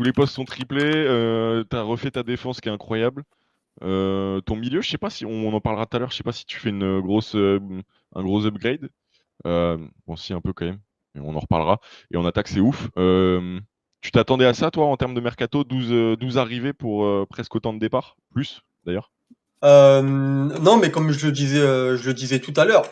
tous les postes sont triplés. T'as refait ta défense qui est incroyable. Ton milieu, je sais pas si on en parlera tout à l'heure. Je sais pas si tu fais un gros upgrade. Bon, si un peu quand même. Mais on en reparlera. Et en attaque, c'est ouf. Tu t'attendais à ça, toi, en termes de mercato, 12 arrivées pour presque autant de départs, plus d'ailleurs. Non, mais comme je le disais tout à l'heure,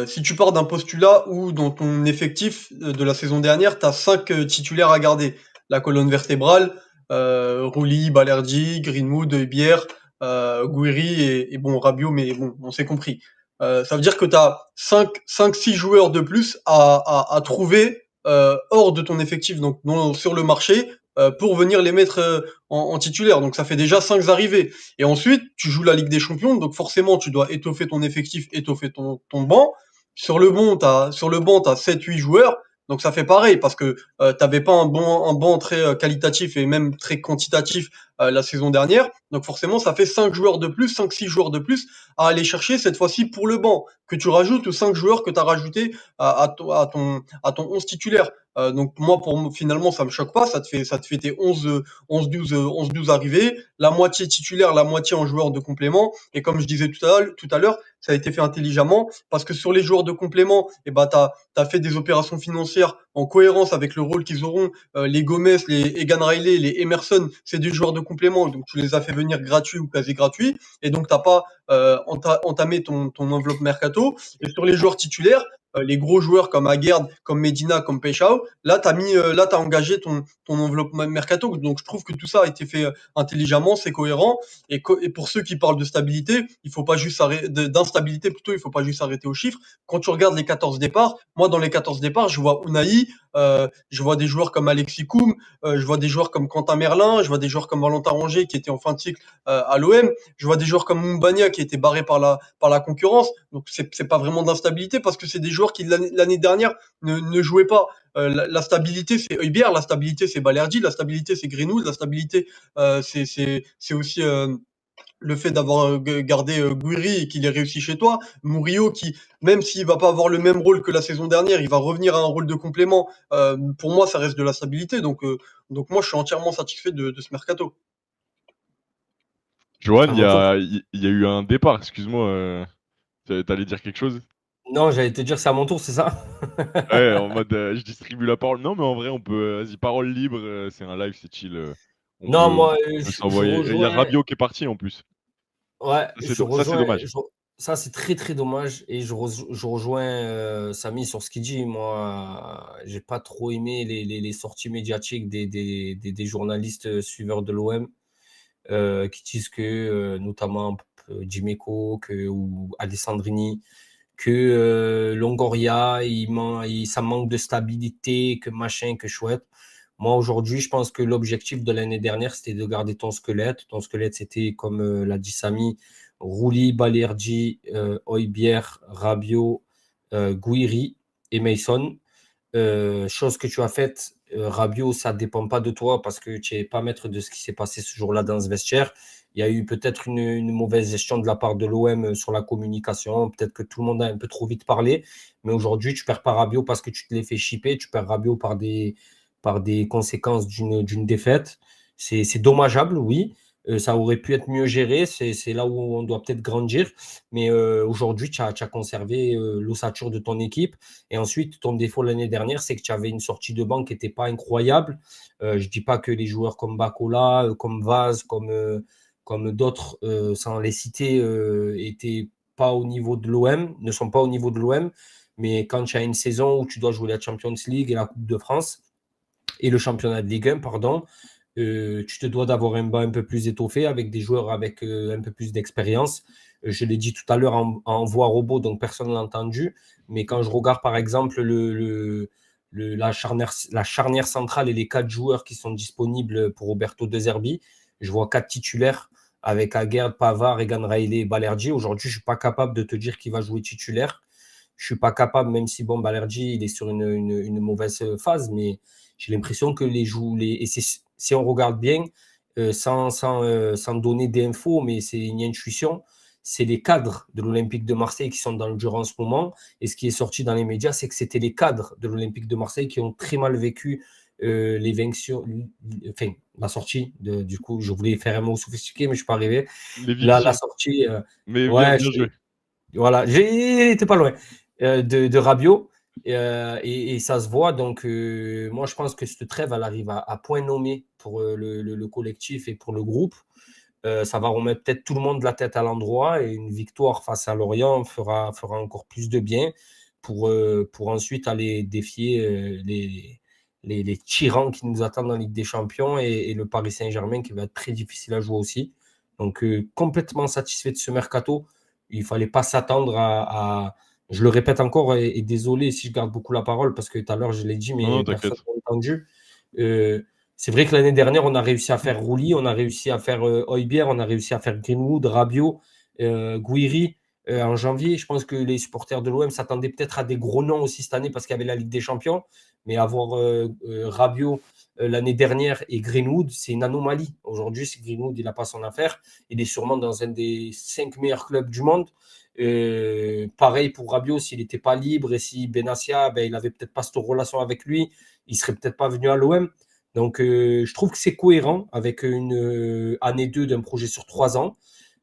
si tu pars d'un postulat où dans ton effectif de la saison dernière, tu as 5 titulaires à garder, la colonne vertébrale, Rouli, Balerdi, Greenwood, Bière, Gouiri et bon, Rabiot, mais bon, on s'est compris. Ça veut dire que tu as 6 joueurs de plus à trouver hors de ton effectif, donc sur le marché, pour venir les mettre en titulaire. Donc ça fait déjà 5 arrivées. Et ensuite, tu joues la Ligue des Champions, donc forcément, tu dois étoffer ton effectif, étoffer ton banc. Sur le banc, t'as 7-8 joueurs, donc ça fait pareil, parce que t'avais pas un banc très qualitatif et même très quantitatif la saison dernière. Donc forcément, ça fait 5 joueurs de plus, 5-6 joueurs de plus à aller chercher cette fois-ci pour le banc, que tu rajoutes aux 5 joueurs que tu as rajoutés à ton 11 titulaire. Donc moi, finalement, ça me choque pas, ça te fait tes 11-12 arrivées, la moitié titulaire, la moitié en joueur de complément. Et comme je disais tout à l'heure, ça a été fait intelligemment parce que sur les joueurs de complément, eh ben, t'as fait des opérations financières en cohérence avec le rôle qu'ils auront. Les Gomez, les Egan Riley, les Emerson, c'est des joueurs de complément, donc tu les as fait venir gratuits ou quasi gratuits. Et donc, t'as pas entamé ton enveloppe mercato. Et sur les joueurs titulaires, les gros joueurs comme Aguerd, comme Medina, comme Peixao, là, t'as engagé ton enveloppe mercato. Donc, je trouve que tout ça a été fait intelligemment, c'est cohérent. Et pour ceux qui parlent de stabilité, il faut pas juste d'instabilité plutôt, il faut pas juste arrêter aux chiffres. Quand tu regardes les 14 départs, moi dans les 14 départs, je vois Unai, je vois des joueurs comme Alexis Koum, je vois des joueurs comme Quentin Merlin, je vois des joueurs comme Valentin Rongier qui était en fin de cycle à l'OM, je vois des joueurs comme Moumbania qui était barré par la concurrence. Donc c'est pas vraiment d'instabilité parce que c'est des joueurs qui l'année dernière ne jouaient pas. La stabilité, c'est Heubière, la stabilité, c'est Balerdi, la stabilité, c'est Greenwood, la stabilité, c'est aussi le fait d'avoir gardé Gouiri et qu'il ait réussi chez toi. Murillo, qui, même s'il va pas avoir le même rôle que la saison dernière, il va revenir à un rôle de complément. Pour moi, ça reste de la stabilité. Donc moi, je suis entièrement satisfait de ce mercato. Johan, À mon tour. il y a eu un départ, excuse-moi. T'allais dire quelque chose? Non, j'allais te dire c'est à mon tour, c'est ça? Ouais, en mode je distribue la parole. Non, mais en vrai, on peut. Vas-y, parole libre, c'est un live, c'est chill. Non, moi, On peut je s'envoyer. Et il y a rejoins. Rabiot qui est parti en plus. Ouais, Ça, c'est dommage. Ça, c'est très très dommage. Et je rejoins Samy sur ce qu'il dit. Moi, j'ai pas trop aimé les sorties médiatiques des journalistes suiveurs de l'OM qui disent que, notamment Dimeco ou Alessandrini, que Longoria, ça manque de stabilité, que machin, que chouette. Moi, aujourd'hui, je pense que l'objectif de l'année dernière, c'était de garder ton squelette. Ton squelette, c'était, comme l'a dit Samy, Rouli, Balerdi, Højbjerg, Rabiot, Gouiri et Mason. Chose que tu as faite, Rabiot, ça ne dépend pas de toi parce que tu n'es pas maître de ce qui s'est passé ce jour-là dans ce vestiaire. Il y a eu peut-être une mauvaise gestion de la part de l'OM sur la communication. Peut-être que tout le monde a un peu trop vite parlé. Mais aujourd'hui, tu perds pas Rabiot parce que tu te l'es fait chipper. Tu perds Rabiot par des conséquences d'une défaite. C'est dommageable, oui. Ça aurait pu être mieux géré. C'est là où on doit peut-être grandir. Mais aujourd'hui, tu as conservé l'ossature de ton équipe. Et ensuite, ton défaut l'année dernière, c'est que tu avais une sortie de banc qui n'était pas incroyable. Je ne dis pas que les joueurs comme Bacola, comme Vaz, comme d'autres, sans les citer, étaient pas au niveau de l'OM, ne sont pas au niveau de l'OM. Mais quand tu as une saison où tu dois jouer la Champions League et la Coupe de France, et le championnat de Ligue 1, pardon, tu te dois d'avoir un banc un peu plus étoffé avec des joueurs avec un peu plus d'expérience. Je l'ai dit tout à l'heure en voix robot, donc personne ne l'a entendu. Mais quand je regarde par exemple la charnière centrale et les 4 joueurs qui sont disponibles pour Roberto De Zerbi, je vois 4 titulaires avec Aguerd, Pavard, Egan Riley et Balerdi. Aujourd'hui, je ne suis pas capable de te dire qui va jouer titulaire. Je ne suis pas capable, même si bon, Balerdi il est sur une mauvaise phase, mais j'ai l'impression que et si on regarde bien, sans donner d'infos, mais c'est une intuition, c'est les cadres de l'Olympique de Marseille qui sont dans le dur en ce moment. Et ce qui est sorti dans les médias, c'est que c'était les cadres de l'Olympique de Marseille qui ont très mal vécu enfin, la sortie, du coup, je voulais faire un mot sophistiqué, mais je ne suis pas arrivé. La L'éviction. sortie, Mais ouais, bien joué. voilà, j'étais pas loin, de Rabiot. Et ça se voit. Donc, moi, je pense que cette trêve, elle arrive à point nommé pour le collectif et pour le groupe. Ça va remettre peut-être tout le monde la tête à l'endroit et une victoire face à Lorient fera encore plus de bien pour ensuite aller défier les tyrans qui nous attendent en Ligue des Champions et le Paris Saint-Germain qui va être très difficile à jouer aussi. Donc, complètement satisfait de ce mercato. Il ne fallait pas s'attendre je le répète encore et désolé si je garde beaucoup la parole parce que tout à l'heure je l'ai dit Non, mais personne t'inquiète. n'a entendu. C'est vrai que l'année dernière, on a réussi à faire Rouli, on a réussi à faire Højbjerg, on a réussi à faire Greenwood, Rabiot, Guiri en janvier. Je pense que les supporters de l'OM s'attendaient peut-être à des gros noms aussi cette année parce qu'il y avait la Ligue des Champions. Mais avoir Rabiot l'année dernière et Greenwood, c'est une anomalie. Aujourd'hui, si Greenwood il n'a pas son affaire, il est sûrement dans un des 5 meilleurs clubs du monde. Pareil pour Rabiot, s'il n'était pas libre et si Benassia, il n'avait peut-être pas cette relation avec lui, il ne serait peut-être pas venu à l'OM. Donc, je trouve que c'est cohérent avec une année 2 d'un projet sur 3 ans.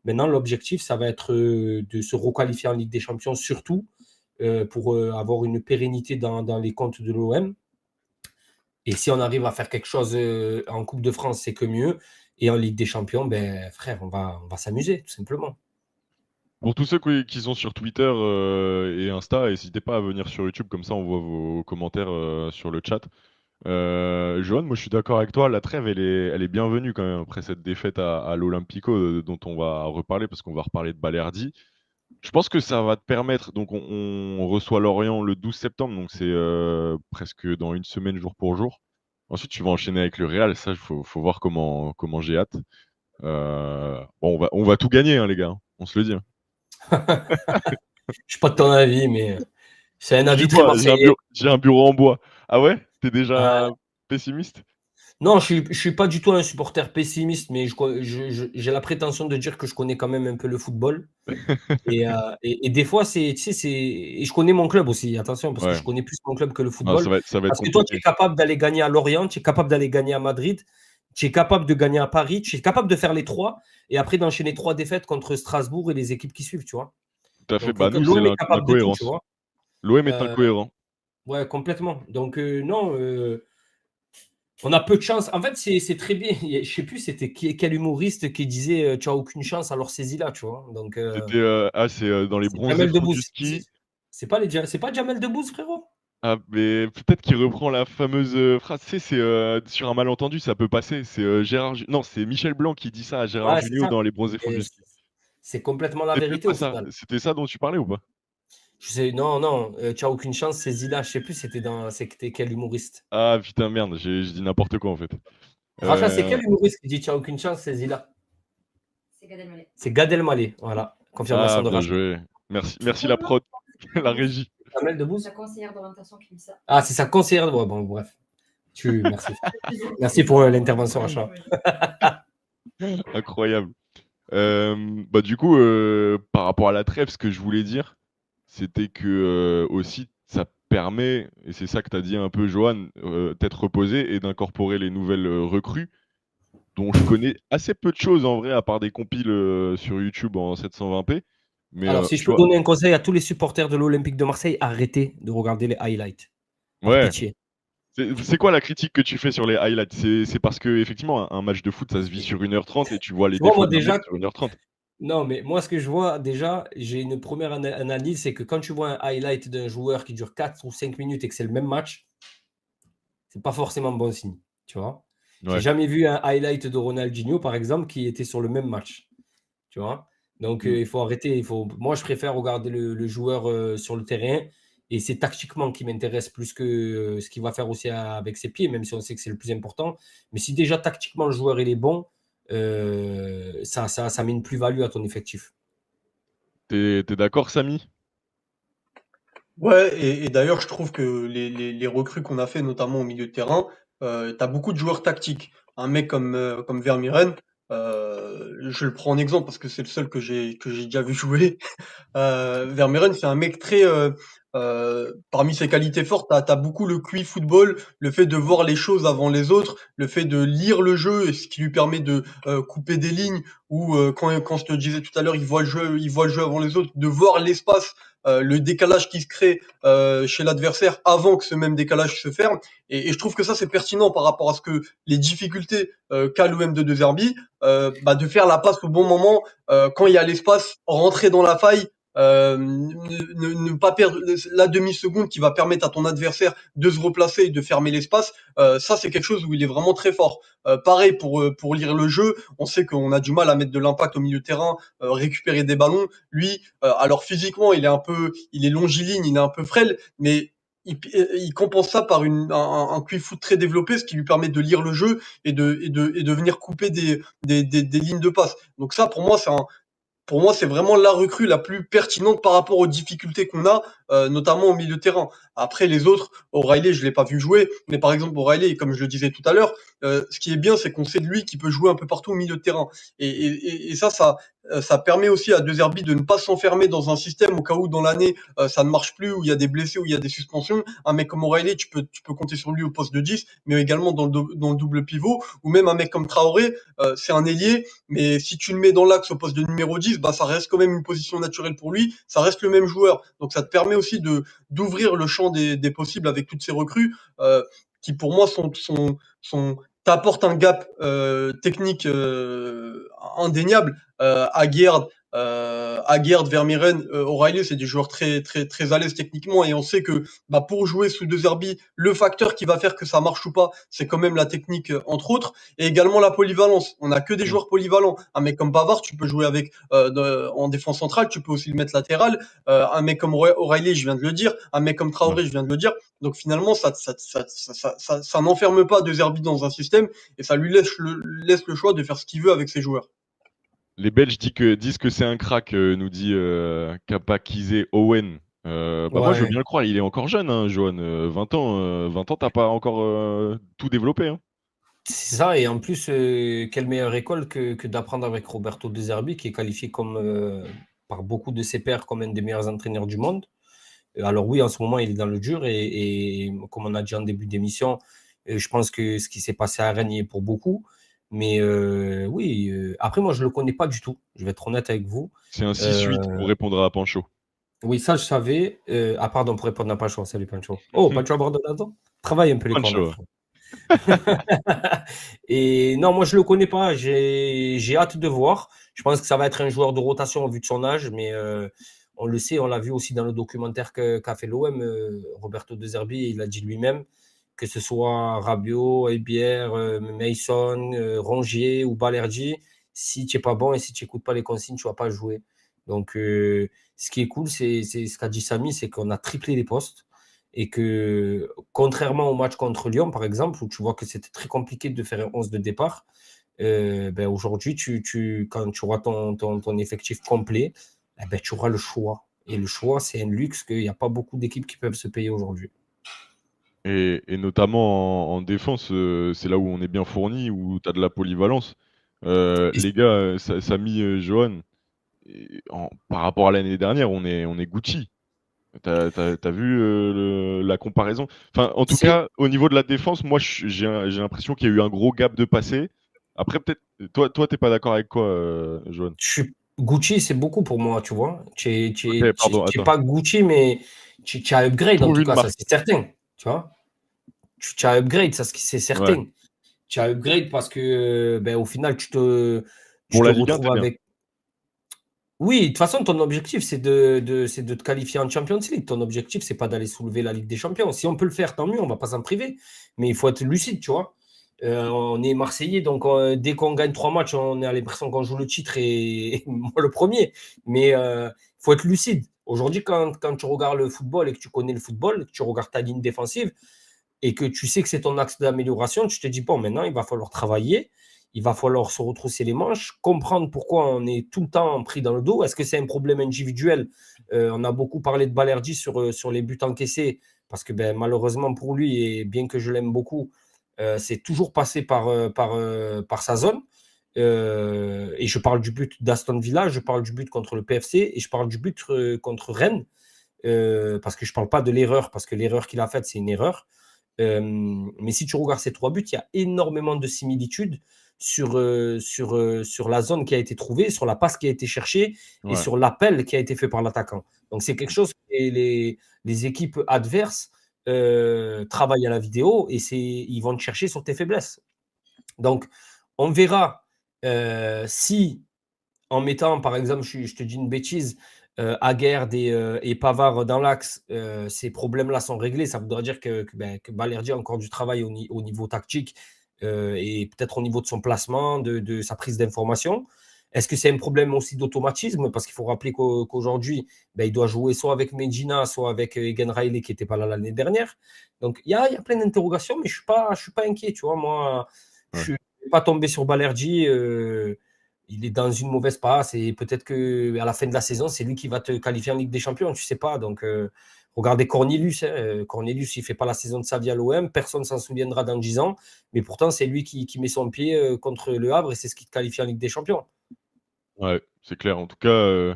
Maintenant, l'objectif, ça va être de se requalifier en Ligue des Champions, surtout pour avoir une pérennité dans les comptes de l'OM. Et si on arrive à faire quelque chose en Coupe de France, c'est que mieux. Et en Ligue des Champions, frère, on va s'amuser, tout simplement. Pour tous ceux qui sont sur Twitter et Insta, n'hésitez pas à venir sur YouTube, comme ça on voit vos commentaires sur le chat. Johan, moi je suis d'accord avec toi, la trêve elle est bienvenue quand même après cette défaite à l'Olympico dont on va reparler parce qu'on va reparler de Balerdi. Je pense que ça va te permettre, donc on reçoit Lorient le 12 septembre, donc c'est presque dans une semaine jour pour jour. Ensuite tu vas enchaîner avec le Real, ça faut voir comment j'ai hâte. Bon, on va tout gagner hein, les gars, hein, on se le dit. Hein. Je ne suis pas de ton avis, mais c'est un Tu avis dis très quoi? marseillais. J'ai un bureau en bois. Ah ouais? T'es déjà pessimiste? Non, je suis pas du tout un supporter pessimiste, mais j'ai la prétention de dire que je connais quand même un peu le football. Et des fois, et je connais mon club aussi, attention, parce que Ouais. je connais plus mon club que le Ah, football. ça va être Parce que toi, tu es compliqué. capable d'aller gagner à Lorient, tu es capable d'aller gagner à Madrid, tu es capable de gagner à Paris, tu es capable de faire les trois, et après d'enchaîner 3 défaites contre Strasbourg et les équipes qui suivent, tu vois. Tout à fait. Donc, Bah nous, c'est l'OM est capable de tout, tu l'incohérence. vois. L'OM est Euh, incohérent. ouais, complètement. Donc, non, on a peu de chance. En fait, c'est très bien. Je sais plus, c'était quel humoriste qui disait tu as aucune chance, alors saisis-la, tu vois. Donc, C'est dans les c'est bronzés Jamel fonds du Debbouze. ski. C'est pas Jamel Debbouze, frérot? Ah, mais peut-être qu'il reprend la fameuse phrase. Tu sais, c'est sur un malentendu, ça peut passer. C'est non, c'est Michel Blanc qui dit ça à Gérard Ouais, c'est Jugnot ça. dans les bronzés fonds Et du ski. c'est complètement la C'est peut-être vérité pas au ça. final. C'était ça dont tu parlais ou pas? Je sais, non, non, tu as aucune chance, saisis-la. Je sais plus, c'était quel humoriste. Ah putain, merde, j'ai dit n'importe quoi en fait. Racha, c'est Euh, quel humoriste qui dit tu as aucune chance, saisis-la? C'est Gad Elmaleh. C'est Gad Elmaleh. Voilà, Ah, confirmation de bien Racha. joué. Merci la prod, la régie. Jamel Debbouze? Sa conseillère d'orientation qui dit ça. Ah, c'est sa conseillère. Ouais, bon, bref. Merci. Merci pour l'intervention, Racha. Incroyable. Bah du coup, par rapport à la trêve, ce que je voulais dire, c'était que aussi ça permet, et c'est ça que tu as dit un peu, Johan, d'être reposé et d'incorporer les nouvelles recrues, dont je connais assez peu de choses en vrai, à part des compiles sur YouTube en 720p. Mais Alors, si je tu peux vois, donner un conseil à tous les supporters de l'Olympique de Marseille, arrêtez de regarder les highlights. Par ouais. pitié. C'est quoi la critique que tu fais sur les highlights? C'est parce que effectivement un match de foot ça se vit sur 1h30 et tu vois les Tu vois, défauts moi, d'un mec déjà, sur 1h30. non, mais moi, ce que je vois, déjà, j'ai une première analyse, c'est que quand tu vois un highlight d'un joueur qui dure 4 ou 5 minutes et que c'est le même match, c'est pas forcément bon signe. Tu vois. J'ai Ouais. jamais vu un highlight de Ronaldinho, par exemple, qui était sur le même match. Tu vois. Donc, Mm. il faut arrêter. Moi, je préfère regarder le joueur sur le terrain. Et c'est tactiquement qui m'intéresse plus que ce qu'il va faire aussi avec ses pieds, même si on sait que c'est le plus important. Mais si déjà tactiquement le joueur il est bon, ça met une plus-value à ton effectif. T'es d'accord, Samy? Ouais, et d'ailleurs, je trouve que les recrues qu'on a fait, notamment au milieu de terrain, tu as beaucoup de joueurs tactiques. Un mec comme Vermieren, je le prends en exemple parce que c'est le seul que j'ai déjà vu jouer. Vermeeren, c'est un mec très, parmi ses qualités fortes, tu as beaucoup le QI football, le fait de voir les choses avant les autres, le fait de lire le jeu et ce qui lui permet de, couper des lignes ou, quand je te disais tout à l'heure, il voit le jeu avant les autres, de voir l'espace, le décalage qui se crée, chez l'adversaire avant que ce même décalage se ferme et je trouve que ça, c'est pertinent par rapport à ce que les difficultés, qu'a l'OM de De Zerbi, bah, de faire la passe au bon moment, quand il y a l'espace, rentrer dans la faille, ne pas perdre la demi-seconde qui va permettre à ton adversaire de se replacer et de fermer l'espace. Ça, c'est quelque chose où il est vraiment très fort. Pareil pour lire le jeu, on sait qu'on a du mal à mettre de l'impact au milieu de terrain, récupérer des ballons. Lui, alors physiquement, il est longiligne, il est un peu frêle, mais il compense ça par un QI foot très développé, ce qui lui permet de lire le jeu et de venir couper des lignes de passe. Donc ça, pour moi, c'est vraiment la recrue la plus pertinente par rapport aux difficultés qu'on a, notamment au milieu de terrain. Après, les autres, O'Reilly, je l'ai pas vu jouer, mais par exemple, O'Reilly, comme je le disais tout à l'heure, ce qui est bien, c'est qu'on sait de lui qu'il peut jouer un peu partout au milieu de terrain. Et ça permet aussi à De Zerbi de ne pas s'enfermer dans un système au cas où dans l'année ça ne marche plus, où il y a des blessés, où il y a des suspensions. Un mec comme O'Reilly, tu peux compter sur lui au poste de 10, mais également dans le double pivot, ou même un mec comme Traoré, c'est un ailier, mais si tu le mets dans l'axe au poste de numéro 10, bah ça reste quand même une position naturelle pour lui, ça reste le même joueur. Donc ça te permet aussi d'ouvrir le champ des possibles avec toutes ces recrues qui pour moi t'apportent un gap technique indéniable. Aguerd, Vermeeren, O'Reilly, c'est des joueurs très à l'aise techniquement et on sait que bah, pour jouer sous De Zerbi, le facteur qui va faire que ça marche ou pas, c'est quand même la technique entre autres et également la polyvalence. On a que des joueurs polyvalents. Un mec comme Pavard, tu peux jouer avec en défense centrale, tu peux aussi le mettre latéral. Un mec comme O'Reilly, je viens de le dire. Un mec comme Traoré, je viens de le dire. Donc finalement, ça n'enferme pas De Zerbi dans un système et ça lui laisse le choix de faire ce qu'il veut avec ses joueurs. Les Belges disent que c'est un crack, nous dit Kapakizé Owen. Bah moi, je veux Ouais, bien le croire, il est encore jeune, hein, Johan. 20 ans, t'as pas encore tout développé. Hein. c'est ça. Et en plus, quelle meilleure école que d'apprendre avec Roberto De Zerbi, qui est qualifié par beaucoup de ses pairs comme un des meilleurs entraîneurs du monde. Alors oui, en ce moment, il est dans le dur et comme on a dit en début d'émission, je pense que ce qui s'est passé à Rennes y est pour beaucoup. Mais oui, après, moi, je ne le connais pas du tout. Je vais être honnête avec vous. C'est un 6-8 pour Euh, répondre à Pancho. oui, ça, je savais. Ah, pardon, pour répondre à Pancho. Salut, Pancho. Oh, Pancho Abordonado. Travaille un peu les corners, Pancho. frère. Et non, moi, je ne le connais pas. J'ai hâte de voir. Je pense que ça va être un joueur de rotation au vu de son âge, mais on le sait, on l'a vu aussi dans le documentaire qu'a fait l'OM. Roberto De Zerbi, il a dit lui-même, que ce soit Rabiot, Heibier, Mason, Rongier ou Balerdi, si tu n'es pas bon et si tu n'écoutes pas les consignes, tu ne vas pas jouer. Donc, ce qui est cool, c'est ce qu'a dit Samy, c'est qu'on a triplé les postes et que, contrairement au match contre Lyon, par exemple, où tu vois que c'était très compliqué de faire un 11 de départ, ben aujourd'hui, quand tu auras ton effectif complet, eh ben, tu auras le choix. Et le choix, c'est un luxe qu'il n'y a pas beaucoup d'équipes qui peuvent se payer aujourd'hui. Et notamment en défense, c'est là où on est bien fourni, où tu as de la polyvalence. Et Les gars, Samy, Johan, par rapport à l'année dernière, on est Gucci. T'as vu la comparaison? Enfin, en tout c'est, cas, au niveau de la défense, moi, j'ai l'impression qu'il y a eu un gros gap de passé. Après, peut-être, toi, t'es pas d'accord avec quoi, Johan? Gucci, c'est beaucoup pour moi, tu vois. Ok, Tu pardon, n'es attends. pas Gucci, mais tu as Je upgrade en trouve tout une cas, ça marque. c'est certain. Tu vois, tu as upgrade, ça c'est Ouais. certain. Tu as upgrade parce que ben, au final, tu Pour te la Ligue 1, retrouves c'est bien. avec. Oui, de toute façon, ton objectif, c'est de te qualifier en Champions League. Ton objectif, c'est pas d'aller soulever la Ligue des Champions. Si on peut le faire, tant mieux, on va pas s'en priver. Mais il faut être lucide, tu vois. On est Marseillais, donc dès qu'on gagne 3 matchs, on a l'impression qu'on joue le titre et moi le premier. Mais il faut être lucide. Aujourd'hui, quand tu regardes le football et que tu connais le football, que tu regardes ta ligne défensive, et que tu sais que c'est ton axe d'amélioration, tu te dis, bon, maintenant, il va falloir travailler, il va falloir se retrousser les manches, comprendre pourquoi on est tout le temps pris dans le dos. Est-ce que c'est un problème individuel? On a beaucoup parlé de Balerdi sur les buts encaissés, parce que ben, malheureusement pour lui, et bien que je l'aime beaucoup, c'est toujours passé par sa zone. Et je parle du but d'Aston Villa, je parle du but contre le PFC et je parle du but contre Rennes. Parce que je ne parle pas de l'erreur, parce que l'erreur qu'il a faite, c'est une erreur. Mais si tu regardes ces 3 buts, il y a énormément de similitudes sur la zone qui a été trouvée, sur la passe qui a été cherchée et Ouais. sur l'appel qui a été fait par l'attaquant. Donc, c'est quelque chose que les équipes adverses travaillent à la vidéo et ils vont te chercher sur tes faiblesses. Donc, on verra si, en mettant, par exemple, je te dis une bêtise, Aguerd et Pavard dans l'axe, ces problèmes-là sont réglés. Ça voudra dire que Balerdi a encore du travail au niveau tactique et peut-être au niveau de son placement, de sa prise d'information. Est-ce que c'est un problème aussi d'automatisme? Parce qu'il faut rappeler qu'aujourd'hui, il doit jouer soit avec Medina, soit avec Egan Riley qui n'était pas là l'année dernière. Donc, il y a plein d'interrogations, mais je ne suis pas inquiet. Tu vois, moi, je Ouais. ne suis pas tombé sur Balerdi. Il est dans une mauvaise passe et peut-être qu'à la fin de la saison, c'est lui qui va te qualifier en Ligue des Champions. Tu ne sais pas. Donc, regardez Cornelius. Cornelius, il ne fait pas la saison de sa vie à l'OM. Personne ne s'en souviendra dans 10 ans. Mais pourtant, c'est lui qui met son pied contre le Havre et c'est ce qui te qualifie en Ligue des Champions. Ouais, c'est clair. En tout cas,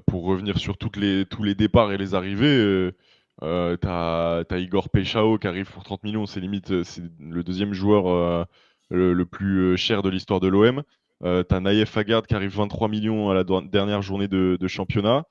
pour revenir sur tous les départs et les arrivées, t'as Igor Peixao qui arrive pour 30 millions. C'est limite, c'est le deuxième joueur le plus cher de l'histoire de l'OM. T'as Naïef Aguerd qui arrive 23 millions à la dernière journée de championnat.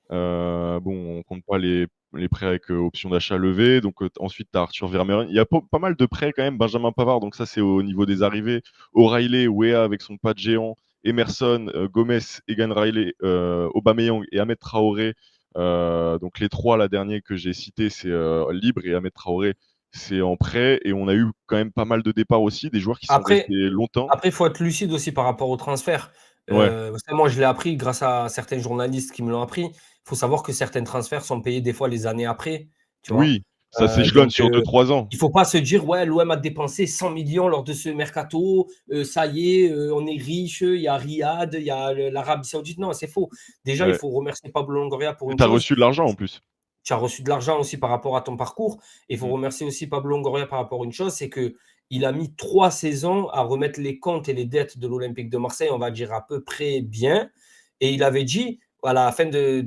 Bon, on compte pas les prêts avec option d'achat levée. Donc ensuite, tu as Arthur Vermeeren. Il y a pas mal de prêts quand même. Benjamin Pavard, donc ça c'est au niveau des arrivées. O'Reilly, Wea avec son pas de géant. Emerson, Gomez, Egan Riley, Aubameyang et Ahmed Traoré. Donc les 3, la dernière que j'ai cité, c'est libre et Ahmed Traoré, c'est en prêt. Et on a eu quand même pas mal de départs aussi, des joueurs qui sont Après, restés longtemps. il faut être lucide aussi par rapport au transfert. Ouais, Moi, je l'ai appris grâce à certains journalistes qui me l'ont appris. Il faut savoir que certains transferts sont payés des fois les années après. Tu vois. oui, ça s'échelonne Donc, sur 2-3 ans. il ne faut pas se dire, ouais, l'OM a dépensé 100 millions lors de ce mercato, ça y est, on est riche, il y a Riyad, il y a l'Arabie Saoudite. Non, c'est faux. Déjà, il Ouais. faut remercier Pablo Longoria pour Et une tu as chose. reçu de l'argent en plus. Tu as reçu de l'argent aussi par rapport à ton parcours. Et il faut remercier aussi Pablo Longoria par rapport à une chose, c'est qu'il a mis 3 saisons à remettre les comptes et les dettes de l'Olympique de Marseille, on va dire à peu près bien. Et il avait dit, à la fin de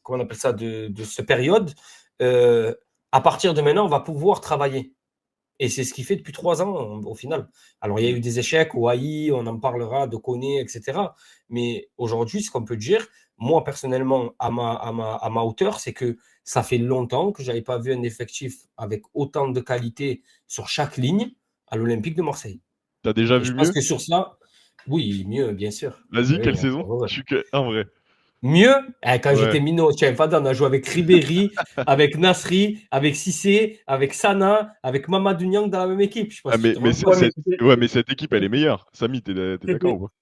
comment on appelle ça, de ce période, à partir de maintenant, on va pouvoir travailler. Et c'est ce qu'il fait depuis 3 ans, au final. Alors, il y a eu des échecs, OAI, on en parlera, de Koné, etc. Mais aujourd'hui, ce qu'on peut dire, moi, personnellement, à ma hauteur, c'est que ça fait longtemps que je n'avais pas vu un effectif avec autant de qualité sur chaque ligne à l'Olympique de Marseille. T'as déjà Et je vu pense mieux? que sur ça, oui, mieux, bien sûr. Vas-y, Oui, quelle saison? ouais. Je suis que en vrai. Mieux, quand Ouais. j'étais minot, tiens, Fada, on a joué avec Ribéry, avec Nasri, avec Cissé, avec Sana, avec Mamadou Niang dans la même équipe. Je sais pas Ah si tu mais te mais rends c'est compte. Ouais, ouais, mais cette équipe, elle est meilleure. Samy, t'es d'accord c'était ou pas?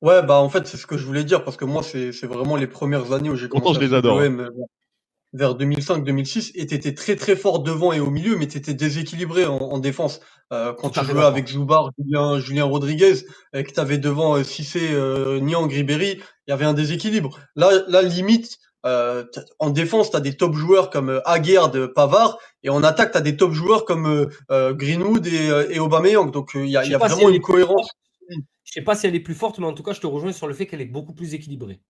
ouais, bah, en fait, c'est ce que je voulais dire parce que moi, c'est vraiment les premières années où j'ai Pourtant, commencé je à les suivre adore, hein. l'OM, vers 2005-2006 et tu étais très, très fort devant et au milieu, mais tu étais déséquilibré en défense. Quand Tout à tu fait jouais avec d'accord. Joubar, Julien Rodriguez et que tu avais devant, Cissé, Niang, Ribéry, il y avait un déséquilibre. Là limite, en défense, tu as des top joueurs comme, Aguerd, Pavard et en attaque, tu as des top joueurs comme, Greenwood et Aubameyang. Donc, Je il sais y a pas si vraiment elle une est plus cohérence. forte. Je sais pas si elle est plus forte, mais en tout cas, je te rejoins sur le fait qu'elle est beaucoup plus équilibrée.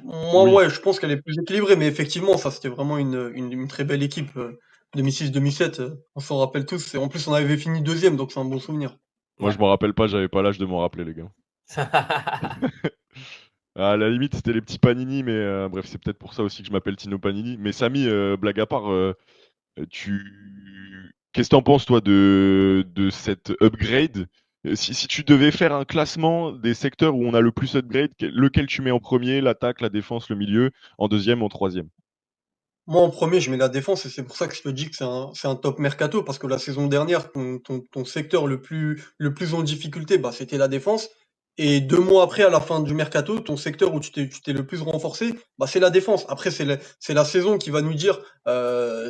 Moi, Oui. ouais, je pense qu'elle est plus équilibrée, mais effectivement, ça, c'était vraiment une très belle équipe, 2006-2007, on s'en rappelle tous. Et en plus, on avait fini deuxième, donc c'est un bon souvenir. Moi, Ouais. je m'en rappelle pas, j'avais pas l'âge de m'en rappeler, les gars. À la limite, c'était les petits Panini, mais bref, c'est peut-être pour ça aussi que je m'appelle Tino Panini. Mais Samy, blague à part, qu'est-ce que t'en penses, toi, de cette upgrade? Si tu devais faire un classement des secteurs où on a le plus upgrade, lequel tu mets en premier? L'attaque, la défense, le milieu, en deuxième, en troisième? Moi, en premier, je mets la défense et c'est pour ça que je te dis que c'est un top mercato parce que la saison dernière, ton secteur le plus en difficulté, bah, c'était la défense. Et 2 mois après, à la fin du mercato, ton secteur où tu t'es le plus renforcé, bah, c'est la défense. Après, c'est la saison qui va nous dire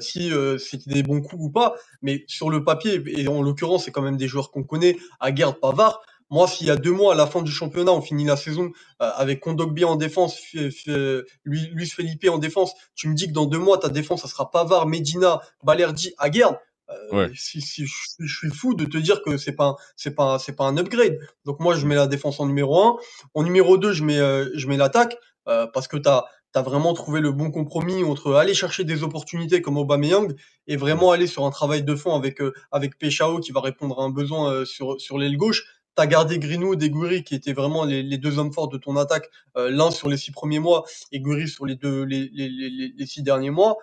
si c'était des bons coups ou pas. Mais sur le papier, et en l'occurrence, c'est quand même des joueurs qu'on connaît, Aguerd, Pavard. Moi, s'il y a 2 mois à la fin du championnat, on finit la saison avec Kondogbia en défense, Luis Felipe en défense, tu me dis que dans 2 mois, ta défense, ça sera Pavard, Medina, Balerdi, Aguerd. Ouais. Si je suis fou de te dire que c'est pas un upgrade. Donc moi, je mets la défense en numéro un. En numéro 2, je mets l'attaque parce que t'as vraiment trouvé le bon compromis entre aller chercher des opportunités comme Aubameyang et Ouais. vraiment aller sur un travail de fond avec Peshao qui va répondre à un besoin sur l'aile gauche. T'as gardé Greenwood et Gouiri qui étaient vraiment les deux hommes forts de ton attaque, l'un sur les 6 premiers mois et Gouiri sur les 6 derniers mois.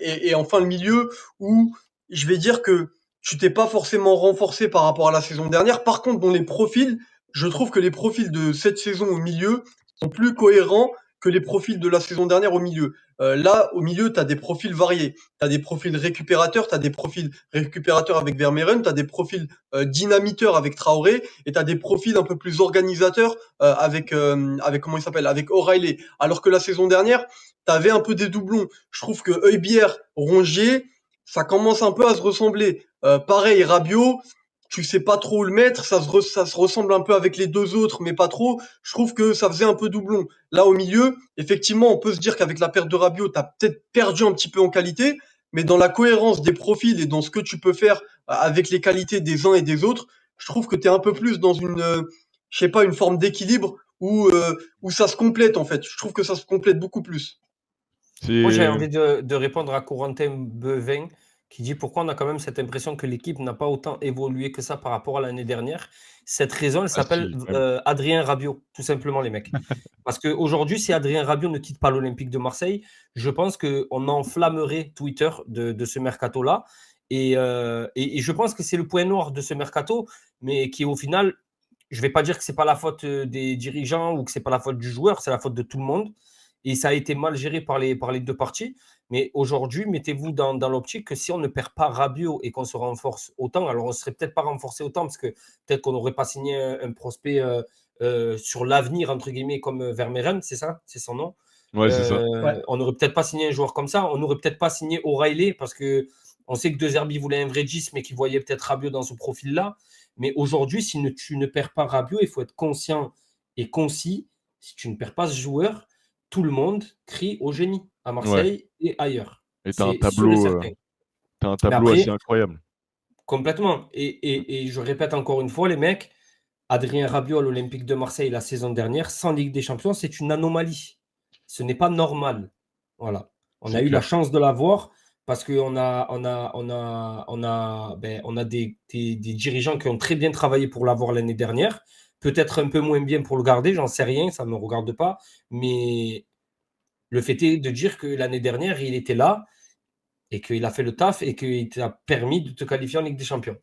Et enfin le milieu où je vais dire que tu t'es pas forcément renforcé par rapport à la saison dernière. Par contre, dans les profils, je trouve que les profils de cette saison au milieu sont plus cohérents que les profils de la saison dernière au milieu. Là, au milieu, tu as des profils variés. Tu as des profils récupérateurs, tu as des profils récupérateurs avec Vermeeren, tu as des profils dynamiteurs avec Traoré, et tu as des profils un peu plus organisateurs avec comment il s'appelle, avec O'Reilly. Alors que la saison dernière, tu avais un peu des doublons. Je trouve que Heubière, Rongier, ça commence un peu à se ressembler. Pareil, Rabiot, tu sais pas trop où le mettre, ça se ressemble un peu avec les deux autres, mais pas trop. Je trouve que ça faisait un peu doublon. Là, au milieu, effectivement, on peut se dire qu'avec la perte de Rabiot, tu as peut-être perdu un petit peu en qualité, mais dans la cohérence des profils et dans ce que tu peux faire avec les qualités des uns et des autres, je trouve que tu es un peu plus dans je sais pas, une forme d'équilibre où ça se complète en fait. Je trouve que ça se complète beaucoup plus. Moi, j'ai C'est. envie de répondre à Corentin Bevin qui dit pourquoi on a quand même cette impression que l'équipe n'a pas autant évolué que ça par rapport à l'année dernière. Cette raison, elle Ah s'appelle si, quand même. Adrien Rabiot, tout simplement, les mecs. Parce qu'aujourd'hui, si Adrien Rabiot ne quitte pas l'Olympique de Marseille, je pense qu'on enflammerait Twitter de ce mercato-là. Et je pense que c'est le point noir de ce mercato, mais qui au final, je ne vais pas dire que ce n'est pas la faute des dirigeants ou que ce n'est pas la faute du joueur, c'est la faute de tout le monde. Et ça a été mal géré par les deux parties. Mais aujourd'hui, mettez-vous dans l'optique que si on ne perd pas Rabiot et qu'on se renforce autant, alors on ne serait peut-être pas renforcé autant parce que peut-être qu'on n'aurait pas signé un prospect sur l'avenir, entre guillemets, comme Vermeeren, c'est ça? C'est son nom. Ouais, c'est ça. Ouais. On n'aurait peut-être pas signé un joueur comme ça. On n'aurait peut-être pas signé O'Reilly parce que on sait que De Zerbi voulait un vrai 10, mais qu'il voyait peut-être Rabiot dans ce profil-là. Mais aujourd'hui, si tu ne perds pas Rabiot, il faut être conscient et concis. Si tu ne perds pas ce joueur, tout le monde crie au génie à Ouais. Marseille et ailleurs. Et C'est sûr et certain. t'as un Mais tableau assez après, incroyable. complètement. Et je répète encore une fois, les mecs, Adrien Rabiot à l'Olympique de Marseille la saison dernière, sans Ligue des Champions, c'est une anomalie. Ce n'est pas normal. Voilà. On C'est a eu la clair. chance de l'avoir parce qu'on on a des dirigeants qui ont très bien travaillé pour l'avoir l'année dernière. Peut-être un peu moins bien pour le garder, j'en sais rien, ça ne me regarde pas. Mais le fait est de dire que l'année dernière, il était là et qu'il a fait le taf et qu'il t'a permis de te qualifier en Ligue des Champions.